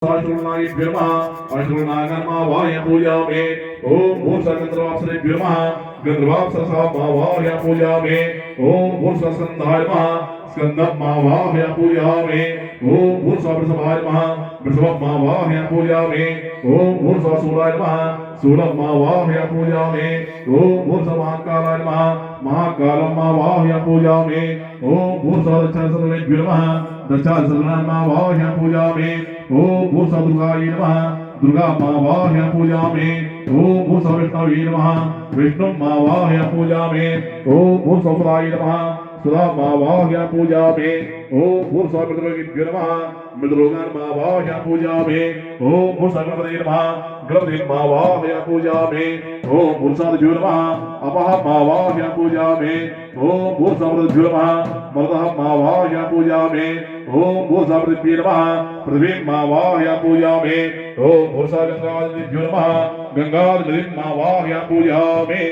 अश्रुनायभ्यो नमः अश्रुनागर्मावाह्य पूजामि ओम भूषगंधर्वाप्सरेभ्यो नमः गंधर्वाप्सरसामावाह्य पूजामि ओम भूषगंधाय नमः स्कंदमावाह्य पूजामि ओम भूषवृषभाय नमः वृषभमावाह्य पूजामि ओम भूषवसूलाय नमः शूलमावाह्य पूजामि ओम भूषमहाकालाय नमः महाकालमावाह्य पूजामि ओम भूषवदक्षसर्वेभ्यो नमः दक्षसर्वमावाह्य पूजामि ओम भूषदुर्गाय नमः दुर्गामावाह्य पूजामि ओम भूषविष्णवे नमः विष्णुमावाह्य पूजामि ओम भूषसुराय नमः सुरामावाह्य पूजामि ओम भूषमृतरोगिभ्यो नमः मृतरोगान्मावाह्य पूजामि ओम भूषगणपतये नमः गणपतिमावाह्य पूजामि ओम भूषादिभ्यो नमः अपहमावाह्य पूजामि ओम भूषमृतभ्यो नमः मृतहमावाह्य पूजामि ओम भूषमृतभ्यो नमः पृथ्वीमावाह्य पूजामि ओम भूषगंगादिभ्यो नमः गंगादिमावाह्य पूजामि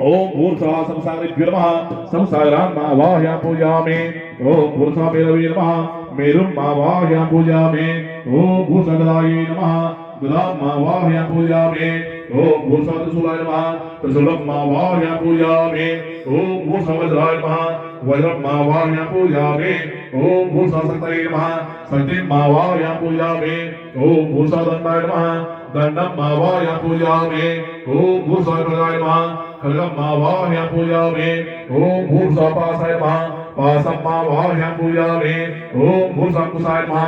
ओम भूर्सा संसारेभ्यो नमः संसारान्मावाह्य पूजामि ओम भूर्सा मेरवे नमः मेरुमावाह्य पूजामि ओम भूषगदाय नमः गदामावाह्य पूजामि ओम भूर्सा त्रिशूलाय नमः त्रिशूलमावाह्य पूजामि ओम भूर्सा वज्राय नमः वज्रमावाह्य पूजामि ओम भूर्सा शक्तये नमः शक्तिमावाह्य पूजामि ओम भूर्सा दंडाय नमः दंडमावाह्य पूजामि ओम भूर्सा खड्गाय नमः खड्गमावाह्य पूजामि ओम भूर्सापासाय नमः पासमावाह्य पूजामि ओम भूर्साकुशाय नमः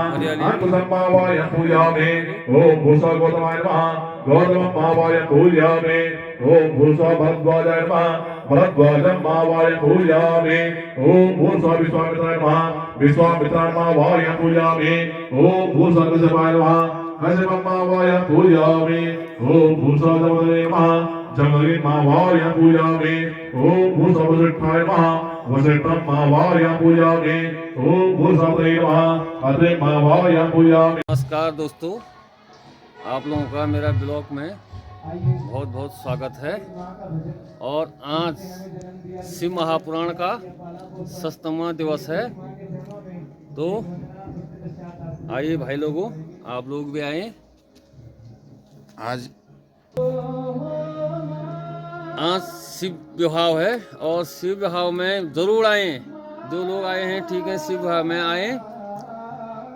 अंकुशमावाह्य पूजामि ओम भूर्सागौतमाय नमः गौतममावाह्य पूजामि ओम भूर्साभरद्वाजाय नमः भरद्वाजमावाह्य पूजामि ओम भूर्साविश्वामित्राय नमः विश्वामित्रामावाह्य पूजामि ओम भूर्साकश्यपाय नमः कश्यपमावाह्य पूजामि ओम भूर्साजमदये नमः जमदग्निमावाह्य पूजामि ओम भूर्सावसिष्ठाय नमः वसिष्ठमावाह्य पूजामि ओम भूर्सावतये नमः अत्रिमावाह्य पूजामि। नमस्कार दोस्तों, आप लोगों का मेरा ब्लॉग में बहुत बहुत स्वागत है। और आज शिव महापुराण का 7वां दिवस है, तो आइए भाई लोगों, आप लोग भी आए। आज शिव विवाह है और शिव विवाह में जरूर आए। जो लोग आए हैं ठीक है, शिव विवाह में आए।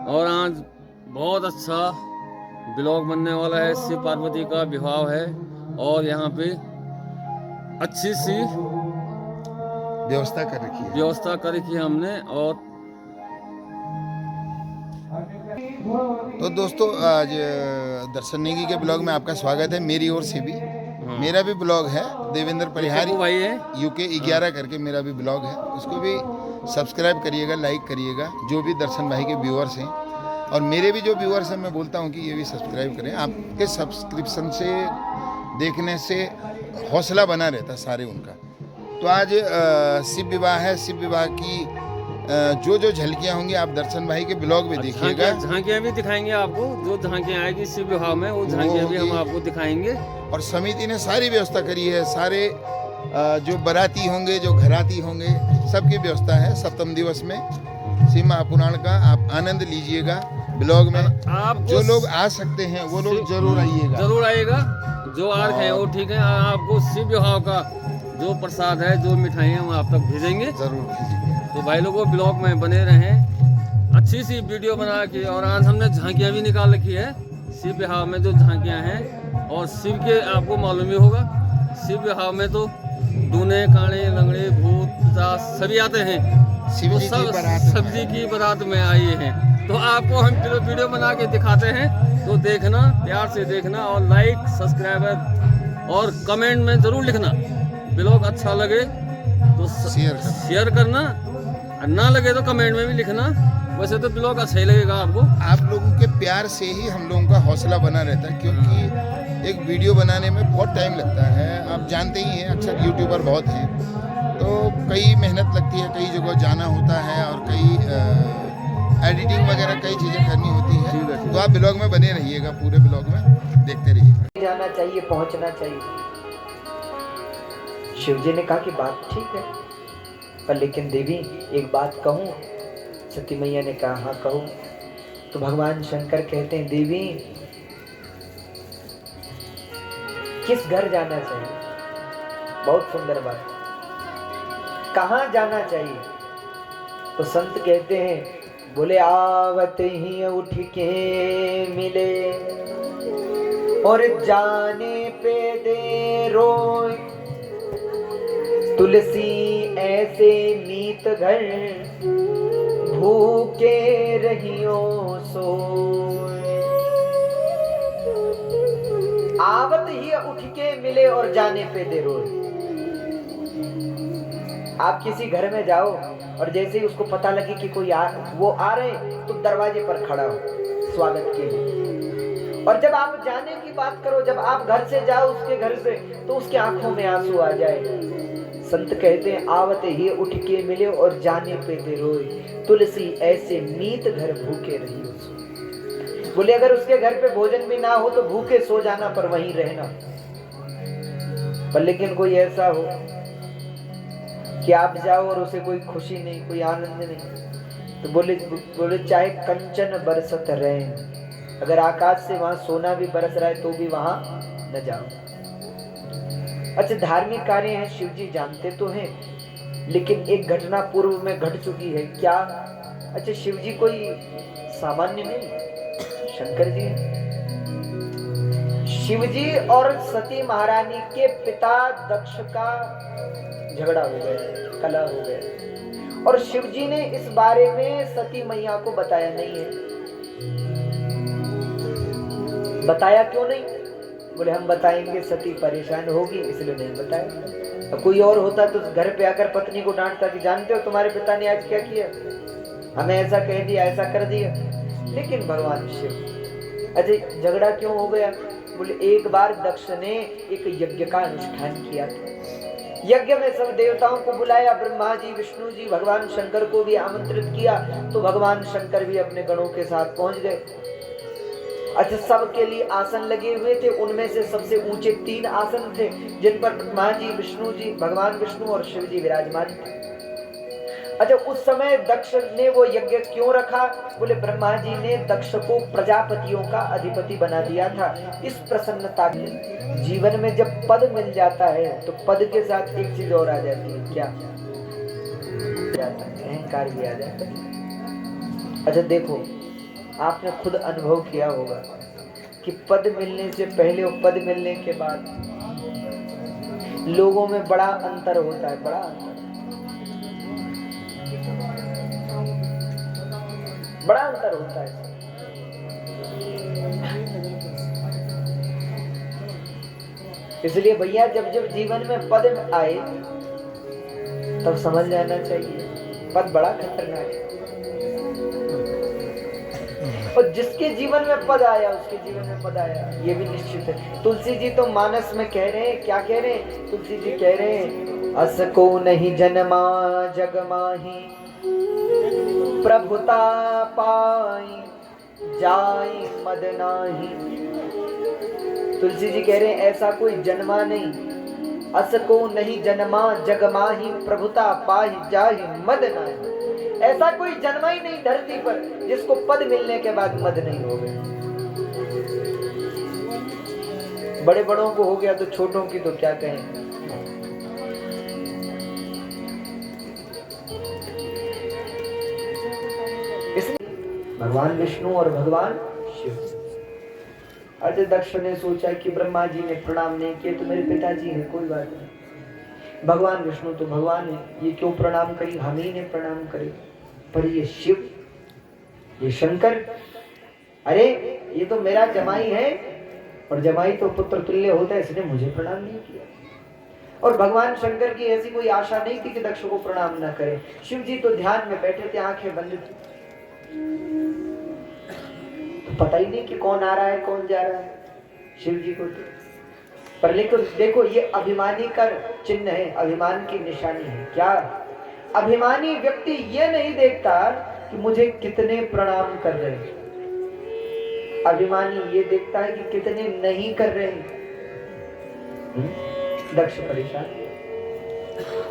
और आज बहुत अच्छा ब्लॉग बनने वाला है। शिव पार्वती का विवाह है और यहाँ पे अच्छी सी व्यवस्था कर रखी है हमने। और तो दोस्तों, आज दर्शन नेगी के ब्लॉग में आपका स्वागत है मेरी ओर से भी। मेरा भी ब्लॉग है, देवेंद्र परिहारी भाई है UK 11 करके मेरा भी ब्लॉग है, उसको भी सब्सक्राइब करिएगा, लाइक करिएगा। जो भी दर्शन भाई के व्यूअर्स हैं और मेरे भी जो व्यूअर्स हैं, मैं बोलता हूं कि ये भी सब्सक्राइब करें। आपके सब्सक्रिप्शन से, देखने से हौसला बना रहता सारे उनका। तो आज शिव विवाह है। शिव विवाह की जो जो झलकियां होंगी आप दर्शन भाई के ब्लॉग में देखिएगा। झांकियां भी दिखाएंगे आपको। जो झांकियां आएगी शिव विवाह में, वो झांकियां भी हम आपको दिखाएंगे। और समिति ने सारी व्यवस्था करी है। सारे जो बाराती होंगे, जो घराती होंगे, सबकी व्यवस्था है। 7वें दिवस में शिव महापुराण का आप आनंद लीजिएगा ब्लॉग में। आप जो लोग आ सकते हैं वो लोग जरूर आइएगा। जो आ रहे हैं वो ठीक है। आपको शिव विवाह का जो प्रसाद है, जो मिठाइयाँ हम आप तक भेजेंगे, जरूर भेजेंगे। तो भाई लोगों ब्लॉग में बने रहें। अच्छी सी वीडियो बना के। और आज हमने झांकियाँ भी निकाल रखी है शिव विवाह में, जो झांकियाँ हैं। और शिव के आपको मालूम ही होगा, शिव विवाह में तो दूने, काणे, लंगड़े, भूत, पिशाच सभी आते हैं। शिव जी की बारात में आए हैं। तो आपको हम वीडियो बना के दिखाते हैं, तो देखना, प्यार से देखना। और लाइक, सब्सक्राइबर और कमेंट में ज़रूर लिखना। ब्लॉग अच्छा लगे तो शेयर करना, ना लगे तो कमेंट में भी लिखना। वैसे तो ब्लॉग अच्छा ही लगेगा आपको। आप लोगों के प्यार से ही हम लोगों का हौसला बना रहता है, क्योंकि एक वीडियो बनाने में बहुत टाइम लगता है। आप जानते ही हैं, अक्सर यूट्यूबर बहुत हैं, तो कई मेहनत लगती है, कई जगह जाना होता है और कई एडिटिंग वगैरह कई चीज़ें करनी होती है। तो आप ब्लॉग में बने रहिएगा, पूरे ब्लॉग में देखते रहिएगा। जाना चाहिए, पहुंचना चाहिए। शिव जी ने कहा कि बात ठीक है, पर लेकिन देवी एक बात कहूँ। सती मैया ने कहा हाँ कहूँ। तो तो भगवान शंकर कहते हैं देवी किस घर जाना चाहिए? बहुत सुंदर बात, कहाँ जाना चाहिए? तो संत कहते हैं, बोले आवत ही उठ के मिले और जाने पे दे रोए, तुलसी ऐसे मीत घर भूखे रहियो सोए। आवत ही उठ के मिले और जाने पे दे रोए। आप किसी घर में जाओ और जैसे ही उसको पता लगे कि वो आ रहे तो दरवाजे पर खड़ा हो स्वागत के लिए। और जब आप जाने की बात करो, जब आप घर से जाओ उसके घर से, तो उसके आंखों में आंसू आ जाए। संत कहते हैं आवत ही उठ के मिले और जाने पे दे रोए, तुलसी ऐसे मीत घर भूखे रही हो। बोले अगर उसके घर पे भोजन भी ना हो तो भूखे सो जाना, पर वहीं रहना। पर लेकिन कोई ऐसा हो कि आप जाओ और उसे कोई खुशी नहीं, कोई आनंद नहीं, तो बोले चाहे कंचन बरसत रहे, अगर आकाश से वहां सोना भी बरस रहा है तो भी वहां न जाओ। अच्छा, धार्मिक कार्य हैं, शिव जी जानते तो हैं, लेकिन एक घटना पूर्व में घट चुकी है। क्या? अच्छा, शिव जी कोई सामान्य नहीं, शंकर जी हैं। शिव जी और सती महारानी के पिता दक्ष का झगड़ा हो गया, कलह हो गया, और शिव जी ने इस बारे में सती मैया को बताया नहीं है। बताया क्यों नहीं? बोले हम बताएंगे सती परेशान होगी, इसलिए नहीं बताया। अब कोई और होता तो घर पे आकर पत्नी को डांटता कि जानते हो तुम्हारे पिता ने आज क्या किया, हमें ऐसा कह दिया, ऐसा कर दिया। लेकिन भगवान शिव, अच्छा झगड़ा क्यों हो गया? बोले एक बार दक्ष ने एक यज्ञ का अनुष्ठान किया था। यज्ञ में सब देवताओं को बुलाया, ब्रह्मा जी, विष्णु जी, भगवान शंकर को भी आमंत्रित किया, तो भगवान शंकर भी अपने गणों के साथ पहुंच गए। अच्छा, सबके लिए आसन लगे हुए थे, उनमें से सबसे ऊंचे 3 आसन थे जिन पर ब्रह्मा जी, विष्णु जी, भगवान विष्णु और शिव जी विराजमान थे। अच्छा, उस समय दक्ष ने वो यज्ञ क्यों रखा? बोले ब्रह्मा जी ने दक्ष को प्रजापतियों का अधिपति बना दिया था। इस प्रसन्नता के जीवन में जब पद मिल जाता है तो पद के साथ एक चीज और आ जाती है, क्या जाता है? अहंकार भी आ जाता है। अच्छा देखो, आपने खुद अनुभव किया होगा कि पद मिलने से पहले और पद मिलने के बाद लोगों में बड़ा अंतर होता है, बड़ा अंतर होता है। इसलिए भैया जब जब जीवन में पद आए तब समझ जाना चाहिए पद बड़ा खतरनाक है। और जिसके जीवन में पद आया उसके जीवन में पद आया, ये भी निश्चित है। तुलसी जी तो मानस में कह रहे हैं, क्या कह रहे हैं? तुलसी जी कह रहे हैं, अस को नहीं जन्मा जग माही, प्रभुता पाई जाई मद नाही। तुलसी जी कह रहे हैं ऐसा कोई जन्मा नहीं, अस को नहीं जन्मा जग माही, प्रभुता पाई जाई मद नाही। ऐसा कोई जन्मा ही नहीं धरती पर जिसको पद मिलने के बाद मद नहीं हो गया। बड़े बड़ों को हो गया तो छोटों की तो क्या कहें। भगवान विष्णु और भगवान शिव। अर्थ दक्ष ने सोचा कि ब्रह्मा जी ने प्रणाम नहीं किए तो मेरे पिताजी हैं, कोई बात नहीं। भगवान विष्णु तो भगवान है, ये क्यों प्रणाम करी, हम ही ने प्रणाम करे। पर ये शिव, ये शंकर, अरे ये तो मेरा जमाई है और जमाई तो पुत्र तुल्य होता है, इसने मुझे प्रणाम नहीं किया। और भगवान शंकर की ऐसी कोई आशा नहीं थी कि दक्ष को प्रणाम न करे। शिव जी तो ध्यान में बैठे थे, आंखें बंद थी, तो पता ही नहीं कि कौन आ रहा है कौन जा रहा है शिव जी को तो। पर लेकिन देखो ये अभिमानी का चिन्ह है, अभिमान की निशानी है। क्या? अभिमानी व्यक्ति ये नहीं देखता कि मुझे कितने प्रणाम कर रहे हैं, अभिमानी ये देखता है कि कितने नहीं कर रहे हैं। दक्ष परेशान,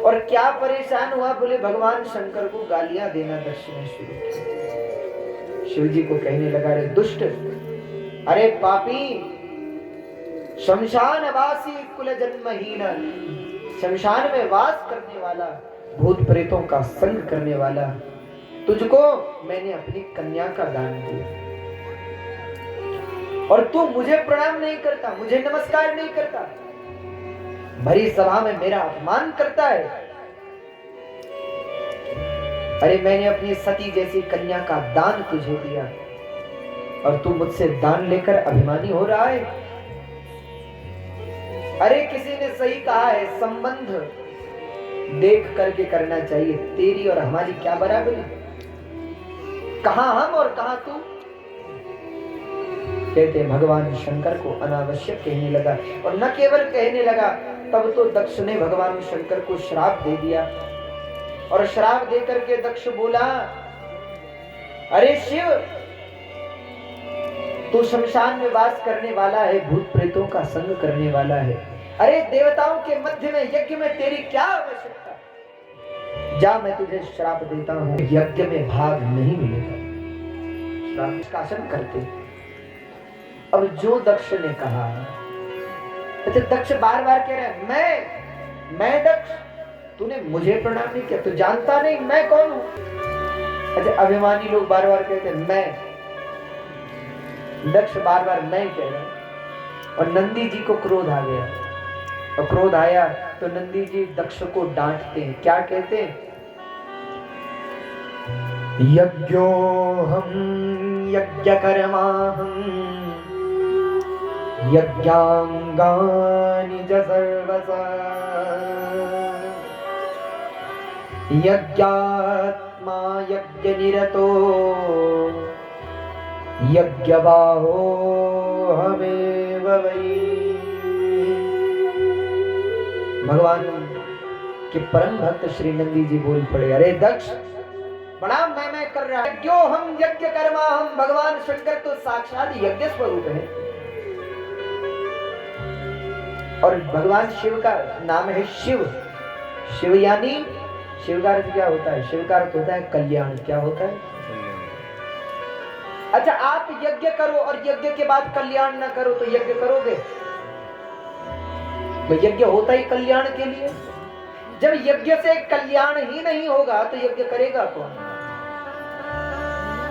और क्या परेशान हुआ? बोले भगवान शंकर को गालियां देना दक्ष ने शुरू किया। शिव जी को कहने लगा, अरे दुष्ट, अरे पापी, शमशान वासी कुल जन्महीन, शमशान में वास करने वाला, भूत प्रेतों का संग करने वाला, तुझको मैंने अपनी कन्या का दान दिया और तू मुझे प्रणाम नहीं करता, मुझे नमस्कार नहीं करता, भरी सभा में मेरा अपमान करता है। अरे मैंने अपनी सती जैसी कन्या का दान तुझे दिया और तू मुझसे दान लेकर अभिमानी हो रहा है। अरे किसी ने सही कहा है, संबंध देख करके करना चाहिए। तेरी और हमारी क्या बराबरी, कहां हम और कहां तू। कहते भगवान शंकर को अनावश्यक कहने लगा और न केवल कहने लगा, तब तो दक्ष ने भगवान शंकर को श्राप दे दिया और श्राप दे करके दक्ष बोला, अरे शिव, तू शमशान में वास करने वाला है, भूत प्रेतों का संग करने वाला है। अरे देवताओं के मध्य में यज्ञ में तेरी क्या आवश्यकता, जा मैं तुझे श्राप देता हूं, यज्ञ में भाग नहीं मिलेगा। श्राप निष्कासन करते। अब जो दक्ष ने कहा, अच्छा दक्ष बार बार कह रहा है, मैं दक्ष, तूने मुझे प्रणाम नहीं किया, तू जानता नहीं मैं कौन हूं। अच्छा अभिमानी लोग बार बार कहते हैं मैं, दक्ष बार बार मैं कह रहा है। और नंदी जी को क्रोध आ गया और क्रोध आया तो नंदी जी दक्ष को डांटते हैं। क्या कहते हैं, यज्ञोहम यज्ञकर्माहम यज्ञांगानि च सर्वसा यज्ञात्मा यज्ञनिरतो यज्ञबाहो हमेव वै। भगवान के परम भक्त श्री नंदी जी बोल पड़े, अरे दक्ष बड़ा मैं कर रहा है, क्यों हम यज्ञ कर्मा, हम भगवान शंकर तो साक्षात यज्ञ स्वरूप है और भगवान शिव का नाम है शिव। शिव यानी, शिव का अर्थ क्या होता है, शिव का अर्थ होता है कल्याण। क्या होता है, अच्छा आप यज्ञ करो और यज्ञ के बाद कल्याण ना करो तो यज्ञ करोगे, तो यज्ञ होता ही कल्याण के लिए। जब यज्ञ से कल्याण ही नहीं होगा तो यज्ञ करेगा कौन।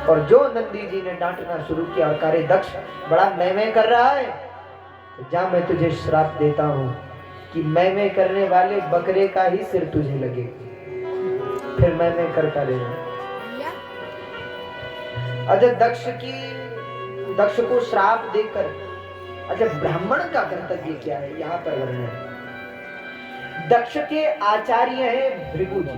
और जो नंदी जी ने डांटना शुरू किया, अरे दक्ष बड़ा मैं कर रहा है, तो जा मैं तुझे श्राप देता हूं कि मैं करने वाले बकरे का ही सिर तुझे लगे, फिर मैं करता रहेगा। अच्छा दक्ष को श्राप देकर, अच्छा ब्राह्मण का कर्तव्य क्या है यहाँ पर वर्णन है। दक्ष के आचार्य है भृगु जी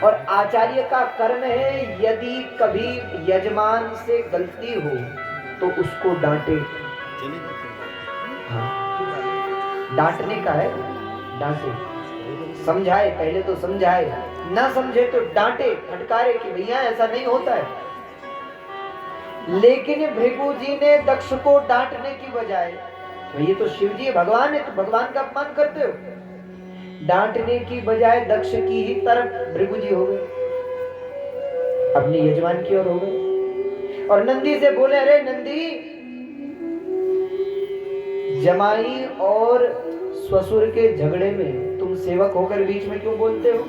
और आचार्य का कर्म है यदि कभी यजमान से गलती हो तो उसको डांटे। हाँ, डांटने का है, डांटे, समझाए, पहले तो समझाए, ना समझे तो डांटे, फटकारे कि भैया ऐसा नहीं होता है। लेकिन भृगु जी ने दक्ष को डांटने की बजाय, तो ये तो शिव जी भगवान है, तो भगवान का अपमान करते हो, डांटने की बजाय दक्ष की ही तरफ भृगु जी हो गए, अपने यजमान की ओर हो गए और नंदी से बोले, अरे नंदी, जमाई और ससुर के झगड़े में तुम सेवक होकर बीच में क्यों बोलते हो।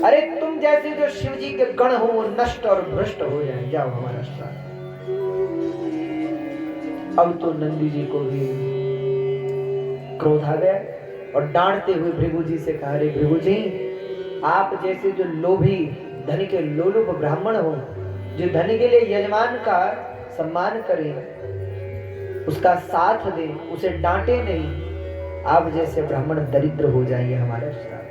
अरे तुम जैसे जो शिव जी के गण हो वो नष्ट और भ्रष्ट हो जाए, जाओ हमारा श्राप। अब तो नंदी जी को भी क्रोध आ गया और डांटते हुए भृगु जी से कहा, अरे भृगु जी, आप जैसे जो लोभी धन के लोलुप ब्राह्मण हो, जो धन के लिए यजमान का सम्मान करे, उसका साथ दे, उसे डांटे नहीं, आप जैसे ब्राह्मण दरिद्र हो जाएंगे हमारा श्राप।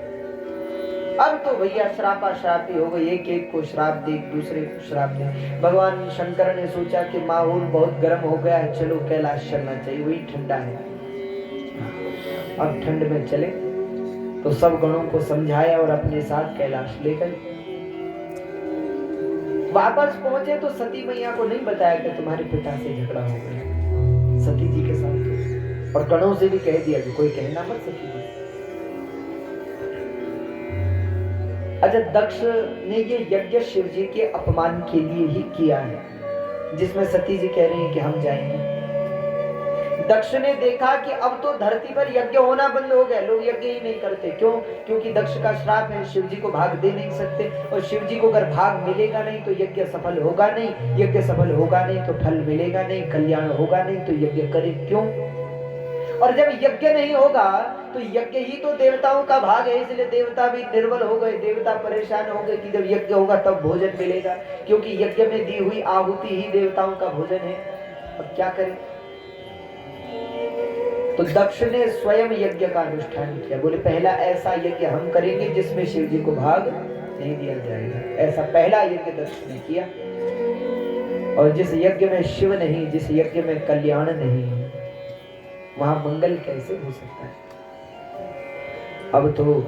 अब तो भैया श्रापा श्रापी हो गई, एक एक को श्राप दे, दूसरे को श्राप दे। भगवान शंकर ने सोचा कि माहौल बहुत गर्म हो गया है, चलो कैलाश चलना चाहिए, वही ठंडा है। अब ठंड में चले तो सब गणों को समझाया और अपने साथ कैलाश ले गए। वापस पहुंचे तो सती मैया को नहीं बताया कि तुम्हारे पिता से झगड़ा हो गया, सती जी के साथ, और गणों से भी कह दिया कि कोई कहना मत सती जी। अच्छा, दक्ष ने ये यज्ञ शिव जी के अपमान के लिए ही किया है, जिसमें सती जी कह रही हैं कि हम जाएंगे। दक्ष ने देखा कि अब तो धरती पर यज्ञ होना बंद हो गया, लोग यज्ञ ही नहीं करते। क्यों? क्योंकि दक्ष का श्राप है, शिव जी को भाग दे नहीं सकते, और शिव जी को अगर भाग मिलेगा नहीं तो यज्ञ सफल होगा नहीं, यज्ञ सफल होगा नहीं तो फल मिलेगा नहीं, कल्याण होगा नहीं, तो यज्ञ करे क्यों? और जब यज्ञ नहीं होगा तो यज्ञ ही तो देवताओं का भाग है, इसलिए देवता भी निर्बल हो गए, देवता परेशान हो गए कि जब यज्ञ होगा तब भोजन मिलेगा, क्योंकि यज्ञ में दी हुई आहुति ही देवताओं का भोजन है। अब क्या करें? तो दक्ष ने स्वयं यज्ञ का अनुष्ठान किया। बोले पहला ऐसा यज्ञ हम करेंगे जिसमें शिव जी को भाग नहीं दिया जाएगा। ऐसा पहला यज्ञ दक्ष ने किया, और जिस यज्ञ में शिव नहीं, जिस यज्ञ में कल्याण नहीं, वहां मंगल कैसे हो सकता है? अब तो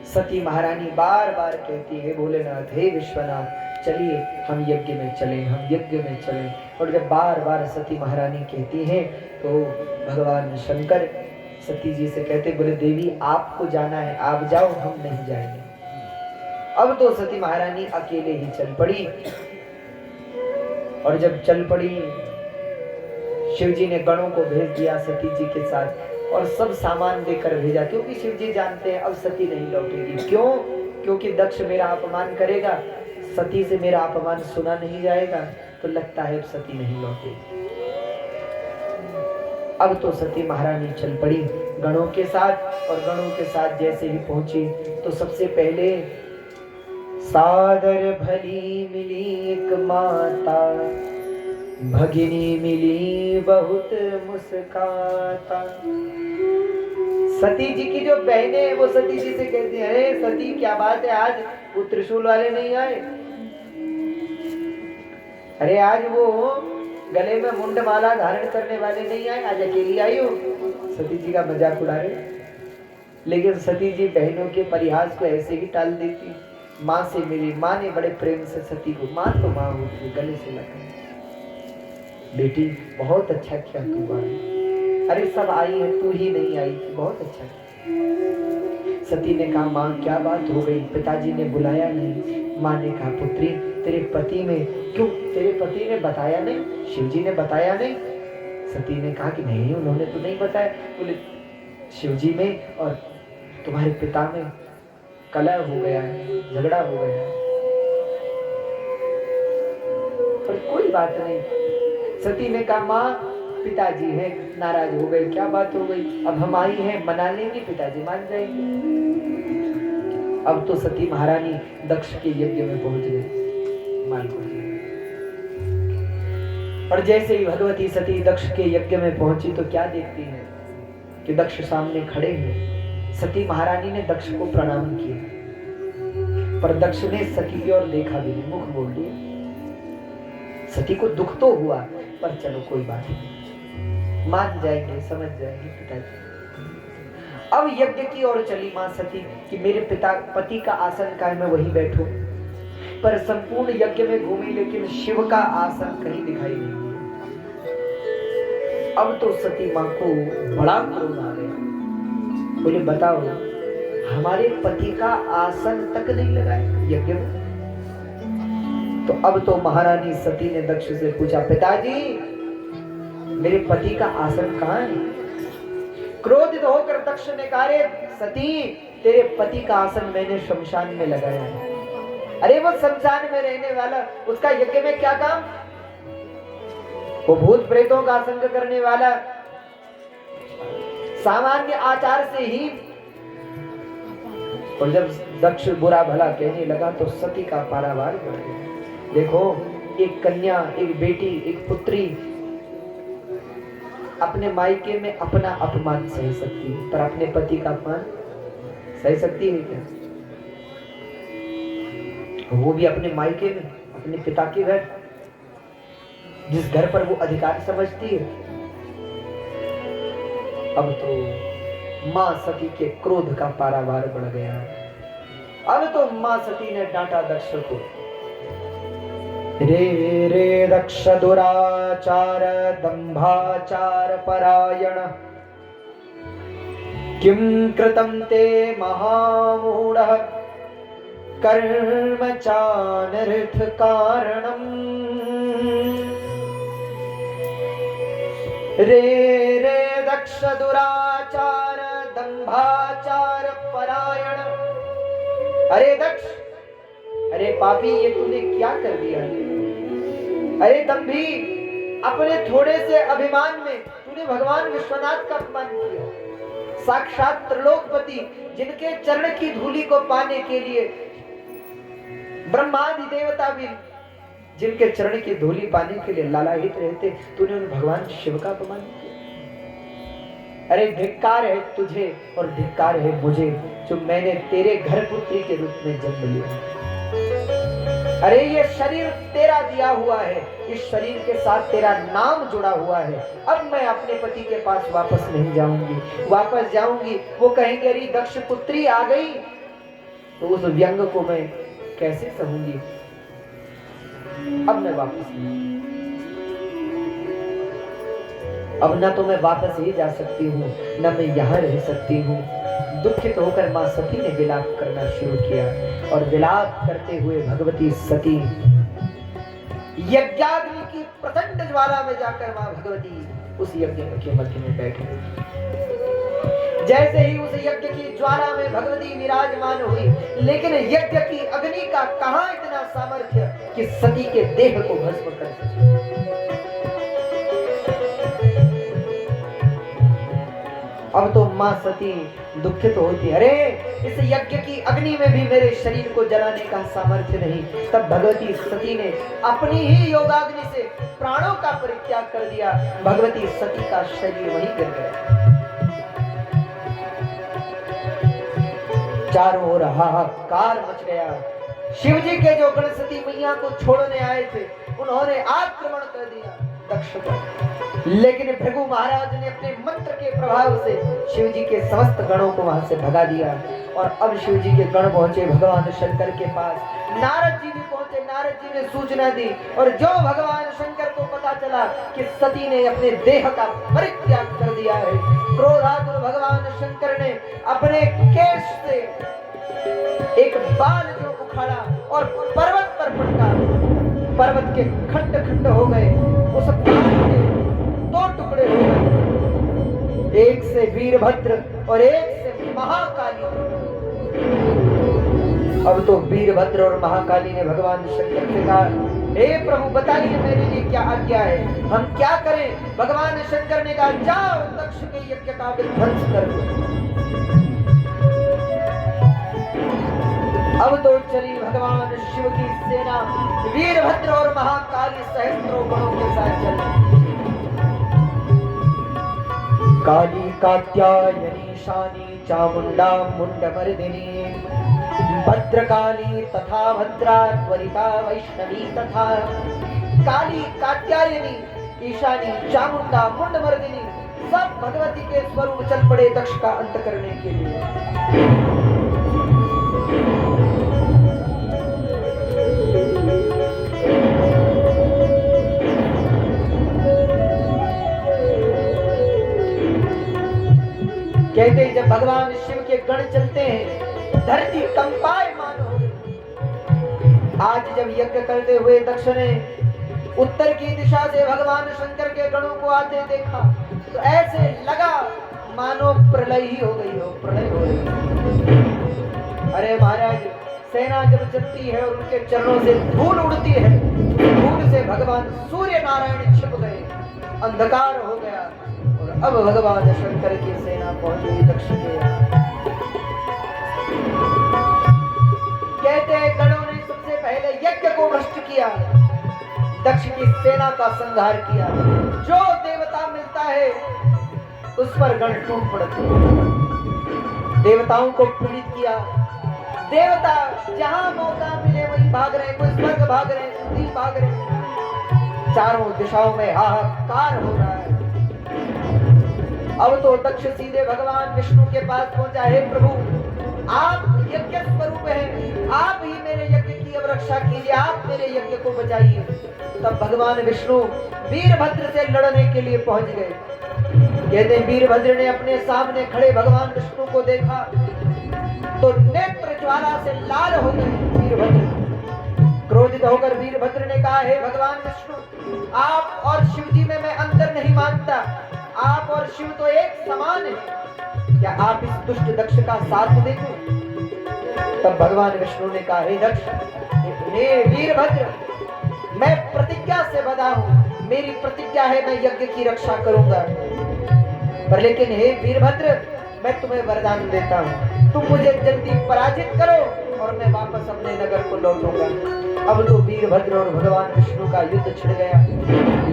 सती महारानी बार बार कहती है, भोलेनाथ हे विश्वनाथ, चलिए हम यज्ञ में चलें, हम यज्ञ में चलें। और जब बार बार सती महारानी कहती है तो भगवान शंकर सती जी से कहते, बोले देवी आपको जाना है, आप जाओ, हम नहीं जाएंगे। अब तो सती महारानी अकेले ही चल पड़ी, और जब चल पड़ी शिव जी ने गणों को भेज दिया सती जी के साथ, और सब सामान देकर भेजा, क्योंकि शिव जी जानते हैं अब सती नहीं लौटेगी। क्यों? क्योंकि दक्ष मेरा अपमान करेगा, सती से मेरा अपमान सुना नहीं जाएगा, तो लगता है अब सती नहीं लौटेगी। अब तो सती महारानी चल पड़ी गणों के साथ, और गणों के साथ जैसे ही पहुंची तो सबसे पहले सादर भली मिली एक माता, भगिनी मिली बहुत मुस्काता। सती जी की जो बहनें हैं वो सती जी से कहती हैं, अरे सती क्या बात है, आज वो त्रिशूल वाले नहीं आए? अरे आज वो गले में मुंड माला धारण करने वाले नहीं आए, आज अकेली आई हो? सती जी का मजाक उड़ा रहे। लेकिन सती जी बहनों के परिहास को ऐसे ही टाल देती। माँ से मिली, माँ ने बड़े प्रेम से सती को, माँ तो माँ होती है, गले से लगा, बेटी बहुत अच्छा किया तू आई। अरे सब आई है, तू ही नहीं आई थी, बहुत अच्छा किया। सती ने कहा, माँ क्या बात हो गई, पिताजी ने बुलाया नहीं? माँ ने कहा, पुत्री तेरे पति में, क्यों तेरे पति ने बताया नहीं, शिव जी ने बताया नहीं? सती ने कहा कि नहीं, उन्होंने तो नहीं बताया। बोले शिव जी में और तुम्हारे पिता में कलह हो गया है, झगड़ा हो गया है, पर कोई बात नहीं। सती ने कहा, माँ पिताजी हैं नाराज हो गए, क्या बात हो गई, अब हम आई हैं, मना लेंगे, पिताजी मान जाएंगे। अब तो सती महारानी दक्ष के यज्ञ में पहुंच गई, मान पहुंच गई। और जैसे ही भगवती सती दक्ष के यज्ञ में पहुंची तो क्या देखती है कि दक्ष सामने खड़े हैं। सती महारानी ने दक्ष को प्रणाम किया, पर दक्ष ने सती की ओर देखा भी नहीं, मुख मोड़ लिया। सती को दुख तो हुआ, पर चलो कोई बात नहीं, मान जाएंगे, समझ जाएंगे पिताजी। अब यज्ञ की ओर चली मां सती कि मेरे पिता पति का आसन का है, मैं वहीं बैठूं। पर संपूर्ण यज्ञ में घूमी, लेकिन शिव का आसन कहीं दिखाई नहीं दिया। अब तो सती मां को बड़ा क्रोध आ गया। बोले बताओ, हमारे पति का आसन तक नहीं लगाया यज्ञ में? तो अब तो महारानी सती ने दक्ष से पूछा, पिताजी मेरे पति का आसन कहाँ है? क्रोधित होकर दक्ष ने कहा, रे सती तेरे पति का आसन मैंने शमशान में लगाया है। अरे वो शमशान में रहने वाला, उसका यज्ञ में क्या काम? वो भूत प्रेतों का संग करने वाला, सामान्य आचार से ही। और जब दक्ष बुरा भला कहने लगा तो सती का पारावार बढ़ गया। देखो, एक कन्या, एक बेटी, एक पुत्री अपने मायके में अपना अपमान सह सकती है, पर अपने पति का अपमान सह सकती है क्या? वो भी अपने मायके में, अपने पिता के घर, जिस घर पर वो अधिकार समझती है। अब तो मां सती के क्रोध का पारावार बढ़ गया। अब तो मां सती ने डांटा दक्ष को, रे रे दक्ष दुराचार दंभाचार परायण, किं कृतं ते महामूढ़, कर्मचानर्थ कारणम रे रे दक्ष दुराचार दंभाचार परायण। अरे दक्ष, अरे पापी, ये तूने क्या कर दिया? अरे दंभी, अपने थोड़े से अभिमान में तूने भगवान विश्वनाथ का अपमान किया। साक्षात त्रिलोकपति, जिनके चरण की धूलि को पाने के लिए ब्रह्मादि देवता भी जिनके चरण की धूलि पाने के लिए लालायित रहते, तूने उन भगवान शिव का अपमान किया। अरे धिक्कार है तुझे और धिक्कार है मुझे, जो मैंने तेरे घर पुत्री के रूप में जन्म लिया। अरे ये शरीर तेरा दिया हुआ है, इस शरीर के साथ तेरा नाम जुड़ा हुआ है। अब मैं अपने पति के पास वापस नहीं जाऊंगी। वापस जाऊंगी वो कहेंगे अरे दक्ष पुत्री आ गई, तो उस व्यंग को मैं कैसे सहूंगी। अब मैं वापस नहीं, अब ना तो मैं वापस ही जा सकती हूँ, ना मैं यहाँ रह सकती हूँ। दुखित होकर मां सती ने विलाप करना शुरू किया और विलाप करते हुए भगवती सती यज्ञाग्नि की प्रचंड ज्वाला में जाकर मां भगवती उस यज्ञ के मध्य में बैठ गई। जैसे ही उस यज्ञ की ज्वाला में भगवती विराजमान हुई, लेकिन यज्ञ की अग्नि का कहां इतना सामर्थ्य कि सती के देह को भस्म कर सके। अब तो मां सती दुखित होती, अरे इस यज्ञ की अग्नि में भी मेरे शरीर को जलाने का सामर्थ्य नहीं। तब भगवती सती ने अपनी ही योगाग्नि से प्राणों का परित्याग कर दिया। भगवती सती का शरीर वहीं गिर गया। चारों ओर हाहाकार मच गया। शिवजी के जो गण सती मैया को छोड़ने आए थे, उन्होंने आक्रमण कर दिया दक्ष पर। लेकिन भृगु महाराज ने अपने मंत्र के प्रभाव से शिवजी के समस्त गणों को वहां से भगा दिया। और अब शिवजी के गण पहुंचे भगवान शंकर के पास। नारद जी भी पहुंचे। नारद जी ने सूचना दी, और जो भगवान शंकर को पता चला कि सती ने अपने देह का परित्याग कर दिया है, क्रोधातुर भगवान शंकर ने अपने केश से एक बाल जो उखाड़ा और पर्वत पर पटका। पर्वत के खंड खंड हो गए, उस बाल के दो टुकड़े हो गए, एक से वीरभद्र और एक से महाकाली। अब तो वीरभद्र और महाकाली ने भगवान शंकर से कहा, हे प्रभु बताइए मेरे लिए क्या आज्ञा है, हम क्या करें? भगवान शंकर ने कहा, जाओ दक्ष के यज्ञ का विध्वंस कर दो। अब तो चली भगवान शिव की सेना वीरभद्र और महाकाली सहस्त्रों गणों के साथ चली। काली कात्यायनी शानी चामुंडा मुंडमर्दिनी भद्रकाली तथा भद्रा त्वरिता वैष्णवी तथा। काली कात्यायनी ईशानी चामुंडा मुंडमर्दिनी सब भगवती के स्वरूप चल पड़े दक्ष का अंत करने के लिए। कहते जब भगवान शिव के गण चलते हैं धरती कंपायमान हो गई। आज जब यज्ञ करते हुए दक्ष ने उत्तर की दिशा से भगवान शंकर के गणों को आते देखा तो ऐसे लगा मानो प्रलय ही हो गई हो, प्रलय हो गई। अरे महाराज, सेना जब चलती है और उनके चरणों से धूल उड़ती है, धूल से भगवान सूर्य नारायण छिप गए, अंधकार हो गया। और अब भगवान शंकर की सेना पहुंच गई दक्ष के। कहते हैं गणों ने सबसे पहले यज्ञ को भ्रष्ट किया, दक्ष की सेना का संहार किया। जो देवता मिलता है उस पर गण टूट पड़ते हैं। देवताओं को पीड़ित किया। देवता जहां मौका मिले वहीं भाग रहे, कोई स्वर्ग भाग रहे, सुधीर भाग रहे। चारों दिशाओं में हाहाकार हो रहा है। अब तो दक्ष सीधे भगवान विष्णु के पास पहुंचा, हे प्रभु आप यज्ञ स्वरूप हैं, आप ही मेरे यज्ञ की अब रक्षा कीजिए, आप मेरे यज्ञ को बचाइए। तब भगवान विष्णु वीरभद्र से लड़ने के लिए पहुंच गए। कहते हैं वीरभद्र ने अपने सामने खड़े भगवान विष्णु को देखा तो नेत्र ज्वाला से लाल हो गए। वीरभद्र। क्रोधित होकर वीरभद्र ने कहा, हे भगवान विष्णु, आप और शिव जी में मैं अंतर नहीं मानता, आप और शिव तो एक समान है, क्या आप इस दुष्ट दक्ष का साथ देंगे? तब भगवान विष्णु ने कहा, हे दक्ष, हे वीरभद्र, मैं प्रतिज्ञा से बंधा हूं, मेरी प्रतिज्ञा है मैं यज्ञ की रक्षा करूंगा, पर लेकिन हे वीरभद्र, मैं तुम्हें वरदान देता हूं, तुम मुझे जल्दी पराजित करो और मैं वापस अपने नगर को लौटूंगा। अब तो वीरभद्र और भगवान विष्णु का युद्ध छिड़ गया।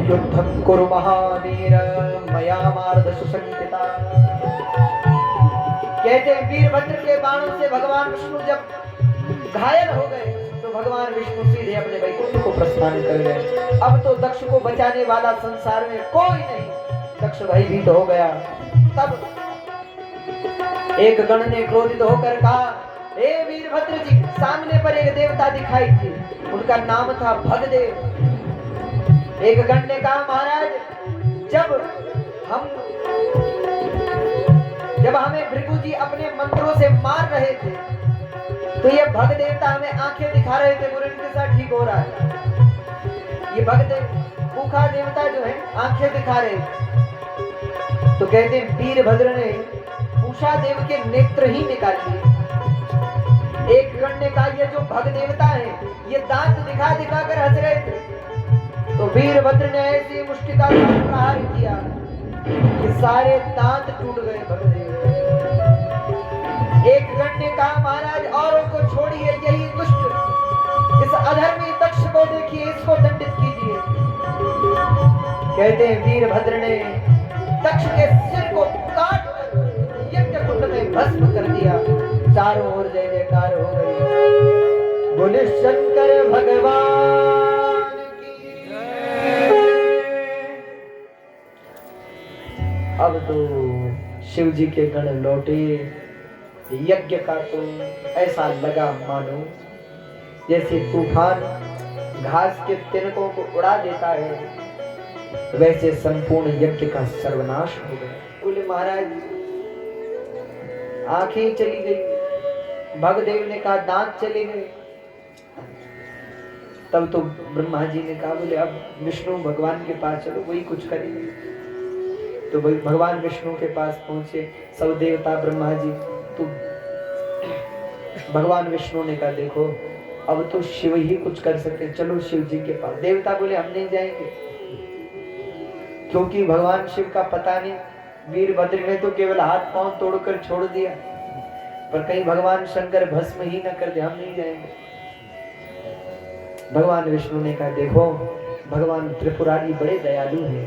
युद्धं कुरु महावीर मया मार्द सुसंकिता। कहते हैं वीरभद्र के बाणों से भगवान विष्णु जब घायल हो गए तो भगवान विष्णु सीधे अपने वैकुंठ को प्रस्थान कर गए। अब तो दक्ष को बचाने वाला संसार में कोई नहीं। दक्ष भयभीत हो गया। तब एक गण ने क्रोधित होकर कहा, हे वीरभद्र जी, सामने पर एक देवता दिखाई थी, उनका नाम था भगदेव। एक गण ने कहा, महाराज, जब हमें भृगु जी अपने मंत्रों से मार रहे थे तो ये भग देवता हमें आंखें दिखा रहे थे, बोले इनके साथ ठीक हो रहा है। ये भगदेव भूखा देवता जो है आंखें दिखा रहे थे। तो कहते वीरभद्र ने उषा देव के नेत्र ही निकाल लिए। एक गण ने कहा, ये जो भग देवता है ये दांत दिखा दिखा कर हंस रहे थे। तो वीरभद्र ने ऐसी मुष्टिका का प्रहार किया कि सारे दांत टूट गए भगदेव। एक गण ने कहा, महाराज, औरों को छोड़िए, यही दुष्ट इस अधर्मी दक्ष को देखिए, इसको दंडित कीजिए। कहते हैं वीरभद्र ने दक्ष के सिर को काट कर यज्ञ कुंड में भस्म कर दिया। चारों ओर जय जयकार हो गई। बोले शंकर भगवान की जय। अब तो शिव जी के गण लौटे। यज्ञ का तो ऐसा लगा मानो जैसे तूफान घास के तिनकों को उड़ा देता है, वैसे संपूर्ण यज्ञ का सर्वनाश हो गया। बोले महाराज, आंखें चली गई। भगदेव ने कहा, दांत चले गए। तब तो ब्रह्मा जी ने कहा, बोले अब विष्णु भगवान के पास चलो, वही कुछ करेंगे। तो वही भगवान विष्णु के पास पहुंचे सब देवता। ब्रह्मा जी तो भगवान विष्णु ने कहा, देखो अब तो शिव ही कुछ कर सकते, चलो शिव जी के पास। देवता बोले, हम नहीं जाएंगे, क्योंकि भगवान शिव का पता नहीं, वीरभद्र ने तो केवल हाथ पांव तोड़कर छोड़ दिया, पर कहीं भगवान शंकर भस्म ही न कर दे, हम नहीं जाएंगे। भगवान विष्णु ने कहा, देखो भगवान त्रिपुरारी बड़े दयालु हैं,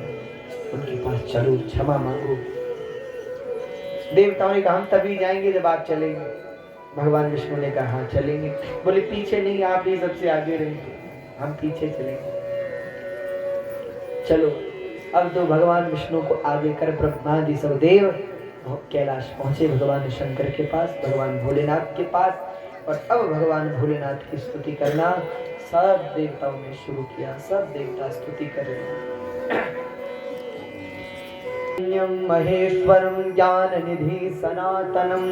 उनके पास चलो, क्षमा मांगो। देवताओं ने कहा, हम तभी जाएंगे जब आप चलेंगे। भगवान विष्णु ने कहा, हाँ चलेंगे। बोले पीछे नहीं, आप ही सबसे आगे रहेंगे, हम पीछे चलेंगे। चलो। अब तो भगवान विष्णु को आगे कर ब्रह्मादि सब देव कैलाश पहुंचे भगवान शंकर के पास, भगवान भोलेनाथ के पास। और अब भगवान भोलेनाथ की स्तुति करना सब देवताओं ने शुरू किया। सब देवता स्तुति कर रहे हैं। महेश्वरं ज्ञाननिधि सनातनम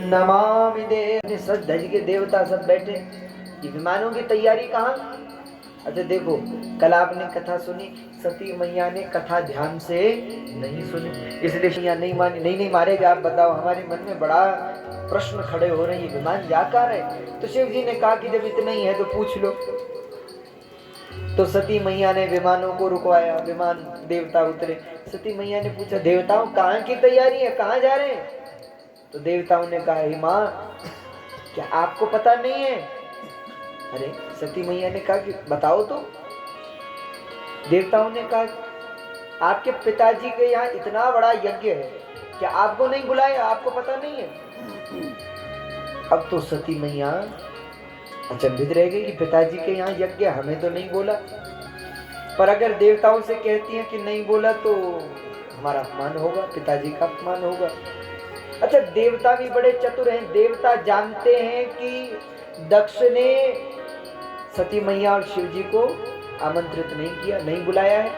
नमामि देव। सब धज के देवता सब बैठे। ये विमानों की तैयारी कहाँ? अच्छा देखो, कल आपने कथा सुनी, सती मैया ने कथा ध्यान से नहीं सुनी, इसलिए मैया नहीं मानी। नहीं मारेगा, आप बताओ। हमारे मन में बड़ा प्रश्न खड़े हो रहे हैं, विमान जा कहाँ रहे? तो शिव जी ने कहा कि जब इतना ही है तो पूछ लो। तो सती मैया ने विमानों को रुकवाया, विमान देवता उतरे। सती मैया ने पूछा, देवताओं कहाँ की तैयारी है, कहाँ जा रहे हैं? तो देवताओं ने कहा, हे माँ, क्या आपको पता नहीं है? अरे सती मैया ने कहा कि बताओ तो। देवताओं ने कहा, आपके पिताजी के यहाँ इतना बड़ा यज्ञ है, क्या आपको नहीं बुलाया, आपको पता नहीं है? अब तो सती मैया अचंभित रह गई कि पिताजी के यहाँ यज्ञ, हमें तो नहीं बोला। पर अगर देवताओं से कहती हैं कि नहीं बोला तो हमारा अपमान होगा, पिताजी का अपमान होगा। अच्छा, देवता भी बड़े चतुर हैं। देवता जानते हैं कि दक्ष ने सती मैया और शिव जी को आमंत्रित नहीं किया, नहीं बुलाया है।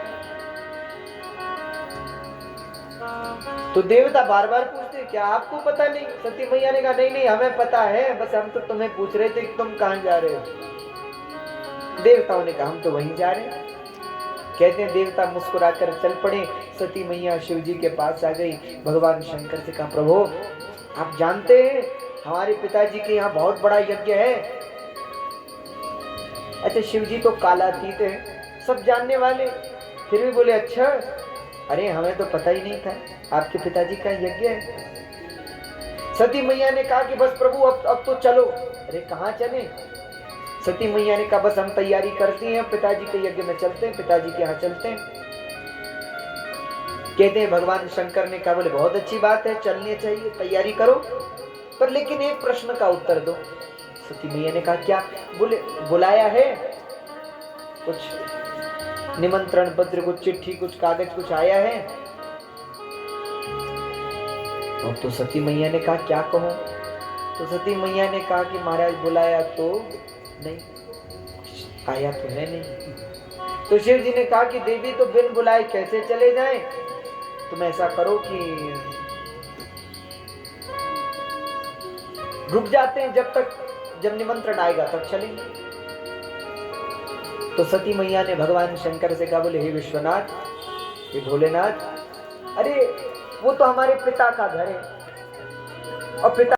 तो देवता बार बार पूछते क्या आपको पता नहीं? सती मैया ने कहा नहीं नहीं हमें पता है, बस हम तो तुम्हें पूछ रहे थे कि तुम कहां जा रहे हो। देवताओं ने कहा हम तो वहीं जा रहे हैं। कहते हैं देवता मुस्कुराकर चल पड़े। सती मैया शिव जी के पास आ गई। भगवान शंकर से कहा प्रभु आप जानते हैं हमारे पिताजी के यहाँ बहुत बड़ा यज्ञ है। अच्छा शिव जी तो कालातीत है, सब जानने वाले, फिर भी बोले अच्छा, अरे हमें तो पता ही नहीं था आपके पिताजी का यज्ञ है। सती मैया ने कहा कि बस प्रभु अब तो चलो। अरे कहाँ चले? सती मैया ने कहा बस हम तैयारी करती हैं, पिताजी के यज्ञ में चलते हैं, पिताजी के यहाँ चलते हैं। कहते हैं भगवान शंकर ने कहा बोले बहुत अच्छी बात है, चलनी चाहिए, तैयारी करो, पर लेकिन एक प्रश्न का उत्तर दो। सती मैया ने कहा क्या? बोले बुलाया है, कुछ निमंत्रण पत्र, कुछ चिट्ठी, कुछ कागज, कुछ आया है? और तो सती मैया ने कहा क्या कहूं? तो सती मैया ने कहा कि महाराज बुलाया तो नहीं, आया तो है नहीं। तो शिव जी ने कहा कि देवी तो बिन बुलाए कैसे चले जाएं? तुम ऐसा करो कि रुक जाते हैं जब निमंत्रण आएगा तब चलेंगे। तो सती मैया ने भगवान शंकर से कहा बोले हे विश्वनाथ, हे भोलेनाथ, अरे वो तो हमारे पिता का घर है और पिता